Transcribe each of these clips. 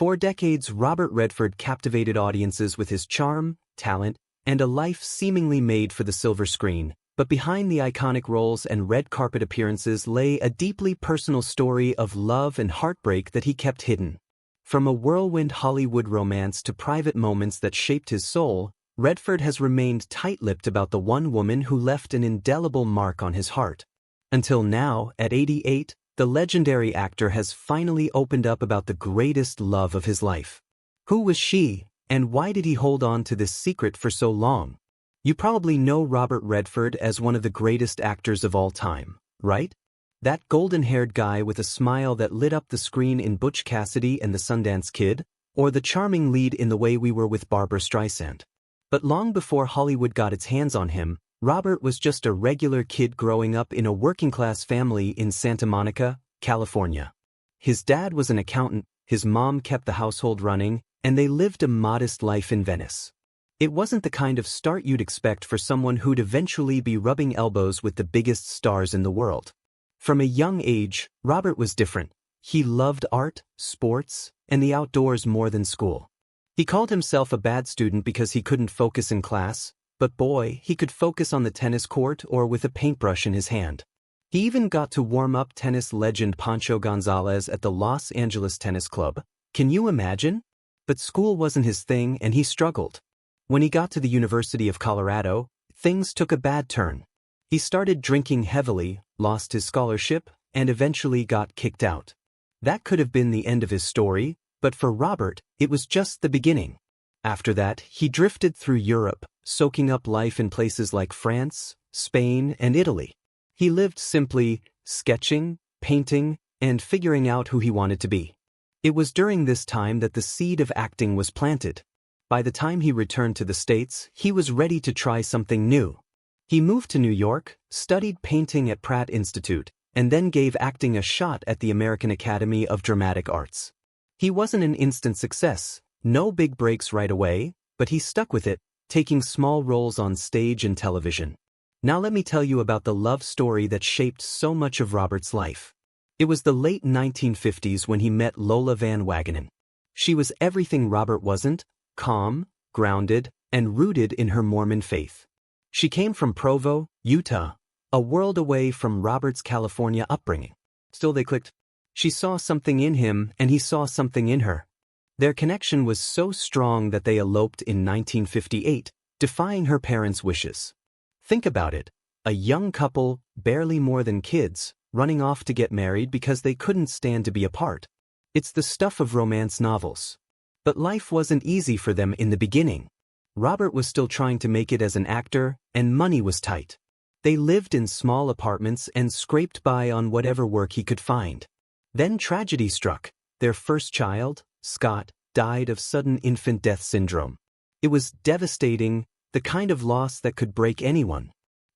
For decades, Robert Redford captivated audiences with his charm, talent, and a life seemingly made for the silver screen. But behind the iconic roles and red carpet appearances lay a deeply personal story of love and heartbreak that he kept hidden. From a whirlwind Hollywood romance to private moments that shaped his soul, Redford has remained tight-lipped about the one woman who left an indelible mark on his heart. Until now, at 88, the legendary actor has finally opened up about the greatest love of his life. Who was she, and why did he hold on to this secret for so long? You probably know Robert Redford as one of the greatest actors of all time, right? That golden-haired guy with a smile that lit up the screen in Butch Cassidy and the Sundance Kid, or the charming lead in The Way We Were with Barbra Streisand. But long before Hollywood got its hands on him, Robert was just a regular kid growing up in a working-class family in Santa Monica, California. His dad was an accountant, his mom kept the household running, and they lived a modest life in Venice. It wasn't the kind of start you'd expect for someone who'd eventually be rubbing elbows with the biggest stars in the world. From a young age, Robert was different. He loved art, sports, and the outdoors more than school. He called himself a bad student because he couldn't focus in class, but boy, he could focus on the tennis court or with a paintbrush in his hand. He even got to warm up tennis legend Pancho Gonzalez at the Los Angeles Tennis Club. Can you imagine? But school wasn't his thing and he struggled. When he got to the University of Colorado, things took a bad turn. He started drinking heavily, lost his scholarship, and eventually got kicked out. That could have been the end of his story, but for Robert, it was just the beginning. After that, he drifted through Europe, soaking up life in places like France, Spain, and Italy. He lived simply, sketching, painting, and figuring out who he wanted to be. It was during this time that the seed of acting was planted. By the time he returned to the States, he was ready to try something new. He moved to New York, studied painting at Pratt Institute, and then gave acting a shot at the American Academy of Dramatic Arts. He wasn't an instant success, no big breaks right away, but he stuck with it, taking small roles on stage and television. Now let me tell you about the love story that shaped so much of Robert's life. It was the late 1950s when he met Lola Van Wagenen. She was everything Robert wasn't, calm, grounded, and rooted in her Mormon faith. She came from Provo, Utah, a world away from Robert's California upbringing. Still they clicked. She saw something in him and he saw something in her. Their connection was so strong that they eloped in 1958, defying her parents' wishes. Think about it, a young couple, barely more than kids, running off to get married because they couldn't stand to be apart. It's the stuff of romance novels. But life wasn't easy for them in the beginning. Robert was still trying to make it as an actor, and money was tight. They lived in small apartments and scraped by on whatever work he could find. Then tragedy struck. Their first child, Scott, died of sudden infant death syndrome. It was devastating, the kind of loss that could break anyone.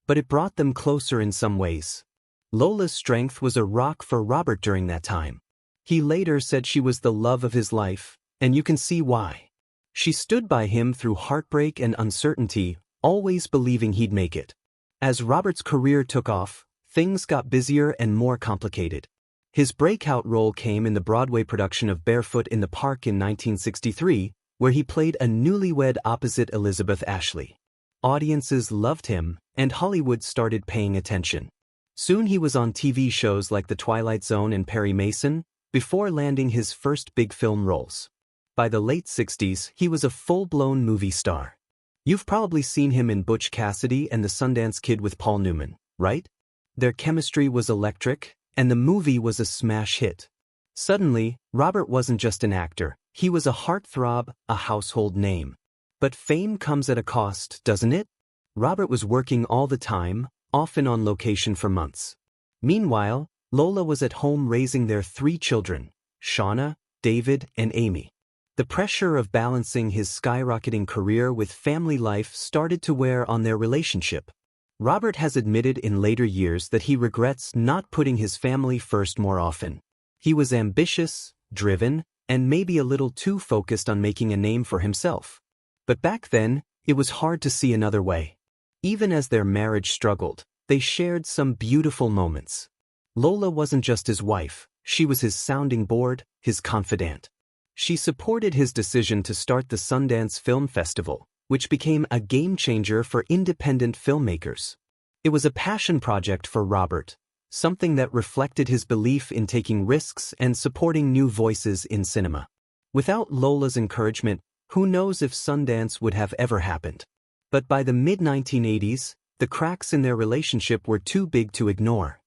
But it brought them closer in some ways. Lola's strength was a rock for Robert during that time. He later said she was the love of his life, and you can see why. She stood by him through heartbreak and uncertainty, always believing he'd make it. As Robert's career took off, things got busier and more complicated. His breakout role came in the Broadway production of Barefoot in the Park in 1963, where he played a newlywed opposite Elizabeth Ashley. Audiences loved him, and Hollywood started paying attention. Soon he was on TV shows like The Twilight Zone and Perry Mason, before landing his first big film roles. By the late 60s, he was a full-blown movie star. You've probably seen him in Butch Cassidy and the Sundance Kid with Paul Newman, right? Their chemistry was electric, and the movie was a smash hit. Suddenly, Robert wasn't just an actor, he was a heartthrob, a household name. But fame comes at a cost, doesn't it? Robert was working all the time, often on location for months. Meanwhile, Lola was at home raising their 3 children, Shauna, David, and Amy. The pressure of balancing his skyrocketing career with family life started to wear on their relationship. Robert has admitted in later years that he regrets not putting his family first more often. He was ambitious, driven, and maybe a little too focused on making a name for himself. But back then, it was hard to see another way. Even as their marriage struggled, they shared some beautiful moments. Lola wasn't just his wife, she was his sounding board, his confidant. She supported his decision to start the Sundance Film Festival, which became a game-changer for independent filmmakers. It was a passion project for Robert, something that reflected his belief in taking risks and supporting new voices in cinema. Without Lola's encouragement, who knows if Sundance would have ever happened. But by the mid-1980s, the cracks in their relationship were too big to ignore.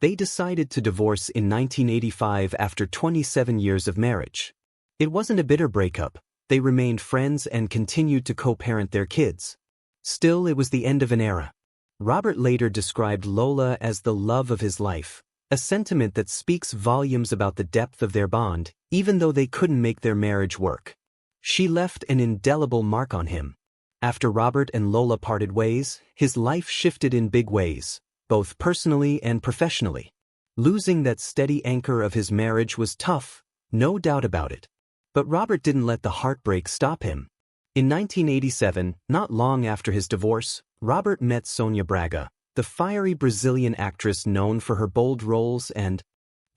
They decided to divorce in 1985 after 27 years of marriage. It wasn't a bitter breakup. They remained friends and continued to co-parent their kids. Still, it was the end of an era. Robert later described Lola as the love of his life, a sentiment that speaks volumes about the depth of their bond, even though they couldn't make their marriage work. She left an indelible mark on him. After Robert and Lola parted ways, his life shifted in big ways, both personally and professionally. Losing that steady anchor of his marriage was tough, no doubt about it. But Robert didn't let the heartbreak stop him. In 1987, not long after his divorce, Robert met Sonia Braga, the fiery Brazilian actress known for her bold roles and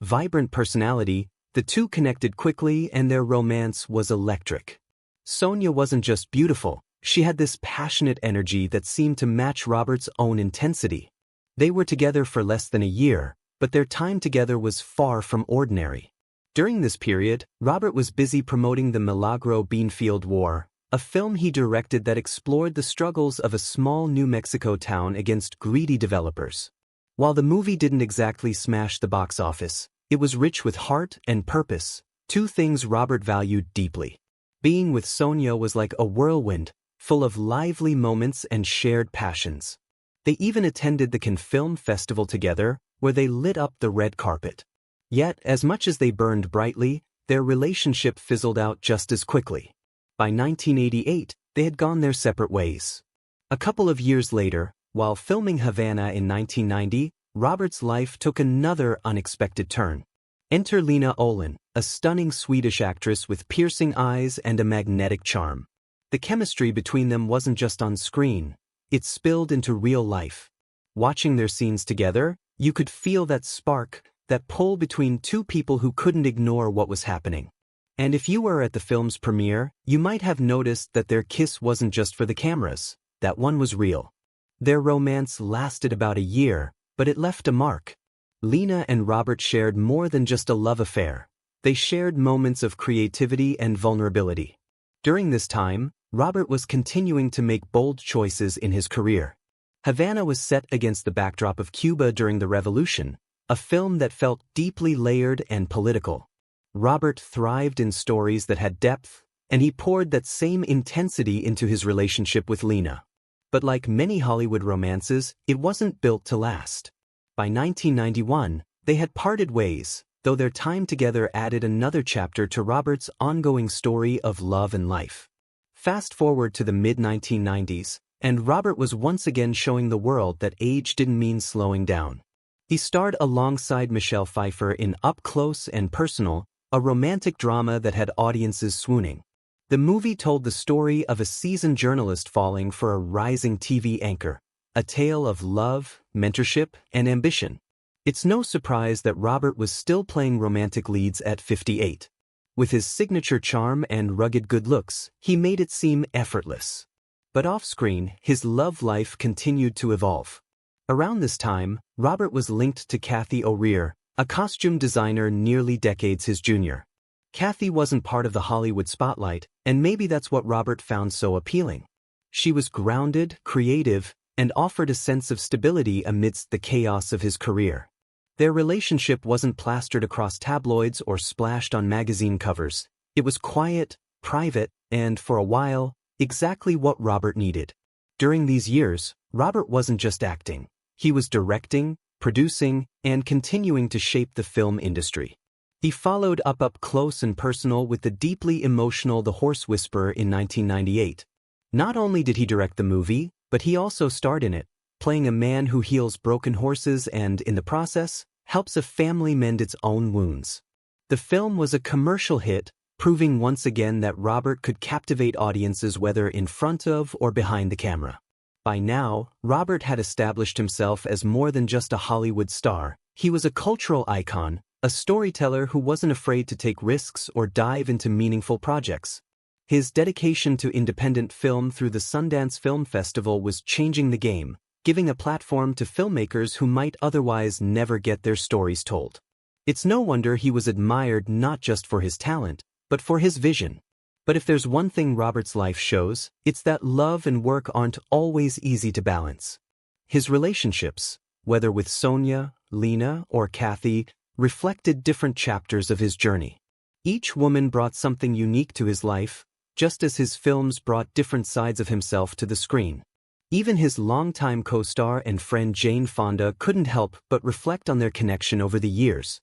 vibrant personality. The two connected quickly and their romance was electric. Sonia wasn't just beautiful, she had this passionate energy that seemed to match Robert's own intensity. They were together for less than a year, but their time together was far from ordinary. During this period, Robert was busy promoting the Milagro Beanfield War, a film he directed that explored the struggles of a small New Mexico town against greedy developers. While the movie didn't exactly smash the box office, it was rich with heart and purpose, two things Robert valued deeply. Being with Sonia was like a whirlwind, full of lively moments and shared passions. They even attended the Cannes Film Festival together, where they lit up the red carpet. Yet, as much as they burned brightly, their relationship fizzled out just as quickly. By 1988, they had gone their separate ways. A couple of years later, while filming Havana in 1990, Robert's life took another unexpected turn. Enter Lena Olin, a stunning Swedish actress with piercing eyes and a magnetic charm. The chemistry between them wasn't just on screen, it spilled into real life. Watching their scenes together, you could feel that spark, that pull between two people who couldn't ignore what was happening. And if you were at the film's premiere, you might have noticed that their kiss wasn't just for the cameras, that one was real. Their romance lasted about a year, but it left a mark. Lena and Robert shared more than just a love affair. They shared moments of creativity and vulnerability. During this time, Robert was continuing to make bold choices in his career. Havana was set against the backdrop of Cuba during the Revolution, a film that felt deeply layered and political. Robert thrived in stories that had depth, and he poured that same intensity into his relationship with Lena. But like many Hollywood romances, it wasn't built to last. By 1991, they had parted ways, though their time together added another chapter to Robert's ongoing story of love and life. Fast forward to the mid-1990s, and Robert was once again showing the world that age didn't mean slowing down. He starred alongside Michelle Pfeiffer in Up Close and Personal, a romantic drama that had audiences swooning. The movie told the story of a seasoned journalist falling for a rising TV anchor, a tale of love, mentorship, and ambition. It's no surprise that Robert was still playing romantic leads at 58. With his signature charm and rugged good looks, he made it seem effortless. But off-screen, his love life continued to evolve. Around this time, Robert was linked to Cathy O'Rear, a costume designer nearly decades his junior. Cathy wasn't part of the Hollywood spotlight, and maybe that's what Robert found so appealing. She was grounded, creative, and offered a sense of stability amidst the chaos of his career. Their relationship wasn't plastered across tabloids or splashed on magazine covers. It was quiet, private, and, for a while, exactly what Robert needed. During these years, Robert wasn't just acting. He was directing, producing, and continuing to shape the film industry. He followed Up Close and Personal with the deeply emotional The Horse Whisperer in 1998. Not only did he direct the movie, but he also starred in it, playing a man who heals broken horses and, in the process, helps a family mend its own wounds. The film was a commercial hit, proving once again that Robert could captivate audiences whether in front of or behind the camera. By now, Robert had established himself as more than just a Hollywood star. He was a cultural icon, a storyteller who wasn't afraid to take risks or dive into meaningful projects. His dedication to independent film through the Sundance Film Festival was changing the game, giving a platform to filmmakers who might otherwise never get their stories told. It's no wonder he was admired not just for his talent, but for his vision. But if there's one thing Robert's life shows, it's that love and work aren't always easy to balance. His relationships, whether with Sonia, Lena, or Kathy, reflected different chapters of his journey. Each woman brought something unique to his life, just as his films brought different sides of himself to the screen. Even his longtime co-star and friend Jane Fonda couldn't help but reflect on their connection over the years.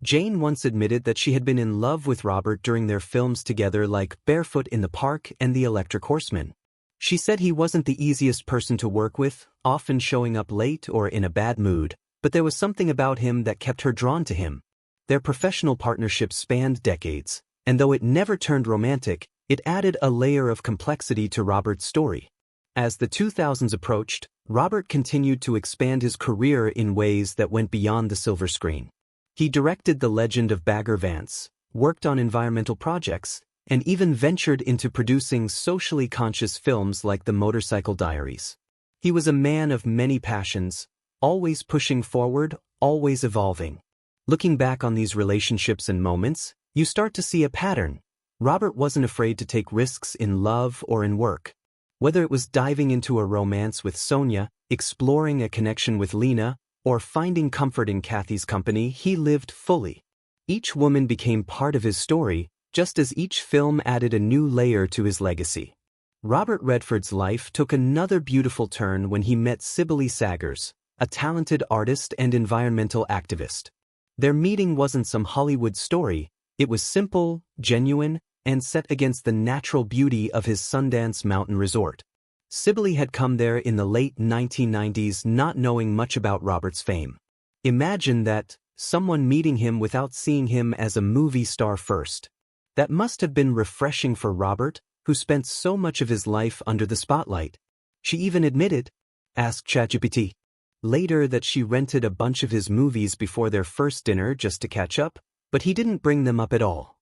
Jane once admitted that she had been in love with Robert during their films together like Barefoot in the Park and The Electric Horseman. She said he wasn't the easiest person to work with, often showing up late or in a bad mood, but there was something about him that kept her drawn to him. Their professional partnership spanned decades, and though it never turned romantic, it added a layer of complexity to Robert's story. As the 2000s approached, Robert continued to expand his career in ways that went beyond the silver screen. He directed The Legend of Bagger Vance, worked on environmental projects, and even ventured into producing socially conscious films like The Motorcycle Diaries. He was a man of many passions, always pushing forward, always evolving. Looking back on these relationships and moments, you start to see a pattern. Robert wasn't afraid to take risks in love or in work. Whether it was diving into a romance with Sonia, exploring a connection with Lena, or finding comfort in Kathy's company, he lived fully. Each woman became part of his story, just as each film added a new layer to his legacy. Robert Redford's life took another beautiful turn when he met Sibylle Sagers, a talented artist and environmental activist. Their meeting wasn't some Hollywood story, it was simple, genuine, and set against the natural beauty of his Sundance Mountain resort. Sibylle had come there in the late 1990s not knowing much about Robert's fame. Imagine that, someone meeting him without seeing him as a movie star first. That must have been refreshing for Robert, who spent so much of his life under the spotlight. She even admitted, asked ChatGPT, later that she rented a bunch of his movies before their first dinner just to catch up, but he didn't bring them up at all.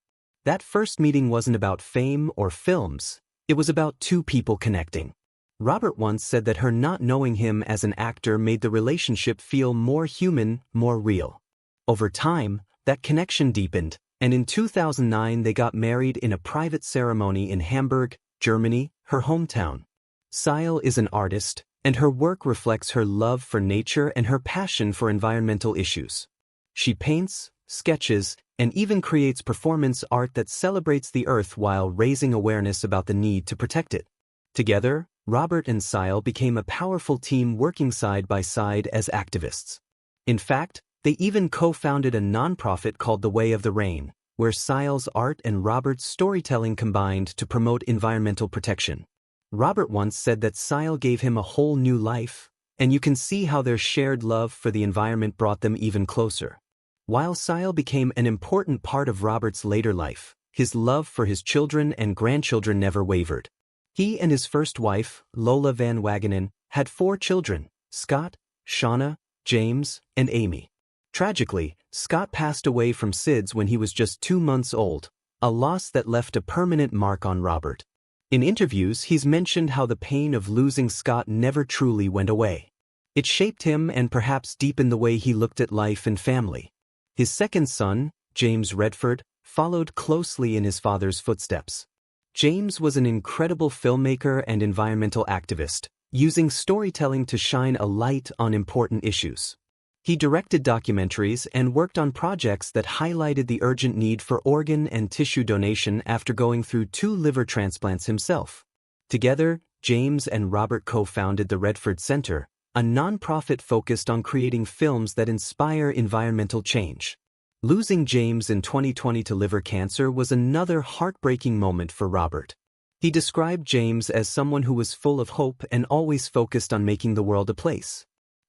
That first meeting wasn't about fame or films, it was about two people connecting. Robert once said that her not knowing him as an actor made the relationship feel more human, more real. Over time, that connection deepened, and in 2009 they got married in a private ceremony in Hamburg, Germany, her hometown. Sibylle is an artist, and her work reflects her love for nature and her passion for environmental issues. She paints, sketches, and even creates performance art that celebrates the earth while raising awareness about the need to protect it. Together, Robert and Sibylle became a powerful team working side by side as activists. In fact, they even co-founded a nonprofit called The Way of the Rain, where Sibylle's art and Robert's storytelling combined to promote environmental protection. Robert once said that Sibylle gave him a whole new life, and you can see how their shared love for the environment brought them even closer. While Sibylle became an important part of Robert's later life, his love for his children and grandchildren never wavered. He and his first wife, Lola Van Wagenen, had 4 children, Scott, Shauna, James, and Amy. Tragically, Scott passed away from SIDS when he was just 2 months old, a loss that left a permanent mark on Robert. In interviews, he's mentioned how the pain of losing Scott never truly went away. It shaped him and perhaps deepened the way he looked at life and family. His second son, James Redford, followed closely in his father's footsteps. James was an incredible filmmaker and environmental activist, using storytelling to shine a light on important issues. He directed documentaries and worked on projects that highlighted the urgent need for organ and tissue donation after going through 2 liver transplants himself. Together, James and Robert co-founded the Redford Center, a nonprofit focused on creating films that inspire environmental change. Losing James in 2020 to liver cancer was another heartbreaking moment for Robert. He described James as someone who was full of hope and always focused on making the world a place.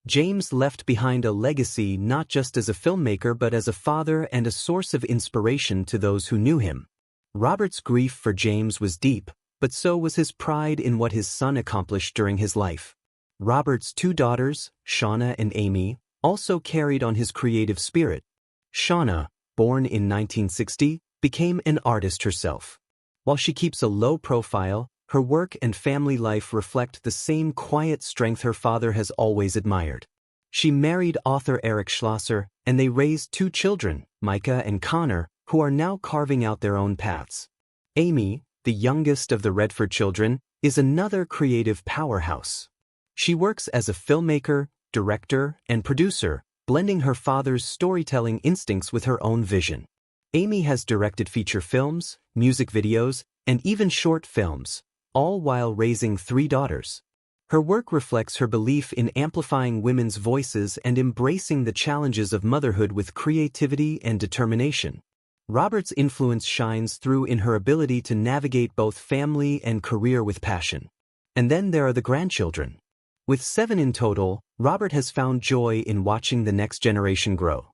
James left behind a legacy not just as a filmmaker but as a father and a source of inspiration to those who knew him. Robert's grief for James was deep, but so was his pride in what his son accomplished during his life. Robert's 2 daughters, Shauna and Amy, also carried on his creative spirit. Shauna, born in 1960, became an artist herself. While she keeps a low profile, her work and family life reflect the same quiet strength her father has always admired. She married author Eric Schlosser, and they raised 2 children, Micah and Connor, who are now carving out their own paths. Amy, the youngest of the Redford children, is another creative powerhouse. She works as a filmmaker, director, and producer, blending her father's storytelling instincts with her own vision. Amy has directed feature films, music videos, and even short films, all while raising 3 daughters. Her work reflects her belief in amplifying women's voices and embracing the challenges of motherhood with creativity and determination. Robert's influence shines through in her ability to navigate both family and career with passion. And then there are the grandchildren. With 7 in total, Robert has found joy in watching the next generation grow.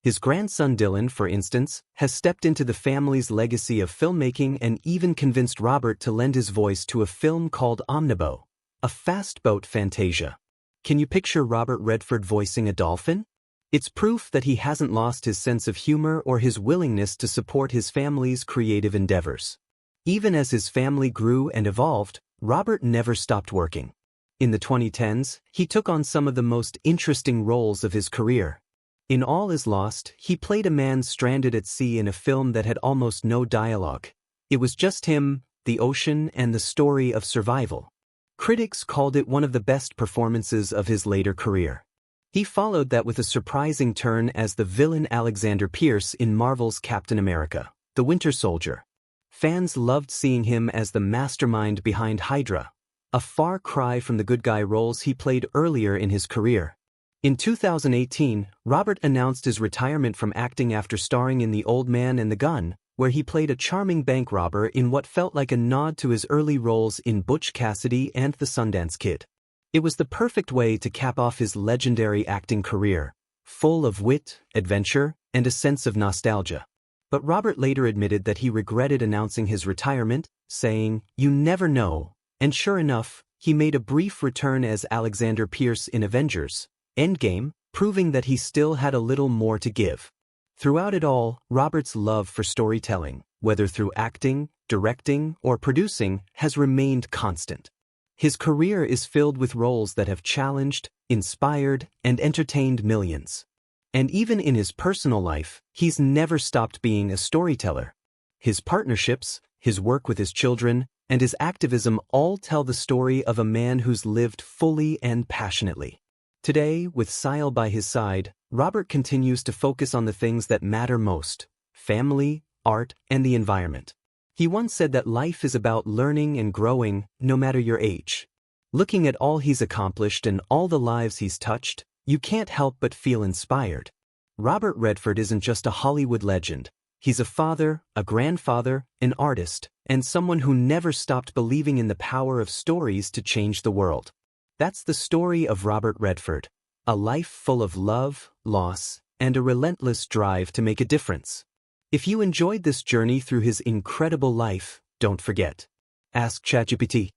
His grandson Dylan, for instance, has stepped into the family's legacy of filmmaking and even convinced Robert to lend his voice to a film called Omnibo, a fast boat fantasia. Can you picture Robert Redford voicing a dolphin? It's proof that he hasn't lost his sense of humor or his willingness to support his family's creative endeavors. Even as his family grew and evolved, Robert never stopped working. In the 2010s, he took on some of the most interesting roles of his career. In All Is Lost, he played a man stranded at sea in a film that had almost no dialogue. It was just him, the ocean, and the story of survival. Critics called it one of the best performances of his later career. He followed that with a surprising turn as the villain Alexander Pierce in Marvel's Captain America, the Winter Soldier. Fans loved seeing him as the mastermind behind Hydra, a far cry from the good guy roles he played earlier in his career. In 2018, Robert announced his retirement from acting after starring in The Old Man and the Gun, where he played a charming bank robber in what felt like a nod to his early roles in Butch Cassidy and The Sundance Kid. It was the perfect way to cap off his legendary acting career, full of wit, adventure, and a sense of nostalgia. But Robert later admitted that he regretted announcing his retirement, saying, "You never know," and sure enough, he made a brief return as Alexander Pierce in Avengers Endgame, proving that he still had a little more to give. Throughout it all, Robert's love for storytelling, whether through acting, directing, or producing, has remained constant. His career is filled with roles that have challenged, inspired, and entertained millions. And even in his personal life, he's never stopped being a storyteller. His partnerships, his work with his children, and his activism all tell the story of a man who's lived fully and passionately. Today, with Sile by his side, Robert continues to focus on the things that matter most: family, art, and the environment. He once said that life is about learning and growing, no matter your age. Looking at all he's accomplished and all the lives he's touched, you can't help but feel inspired. Robert Redford isn't just a Hollywood legend. He's a father, a grandfather, an artist, and someone who never stopped believing in the power of stories to change the world. That's the story of Robert Redford, a life full of love, loss, and a relentless drive to make a difference. If you enjoyed this journey through his incredible life, don't forget. Ask ChatGPT.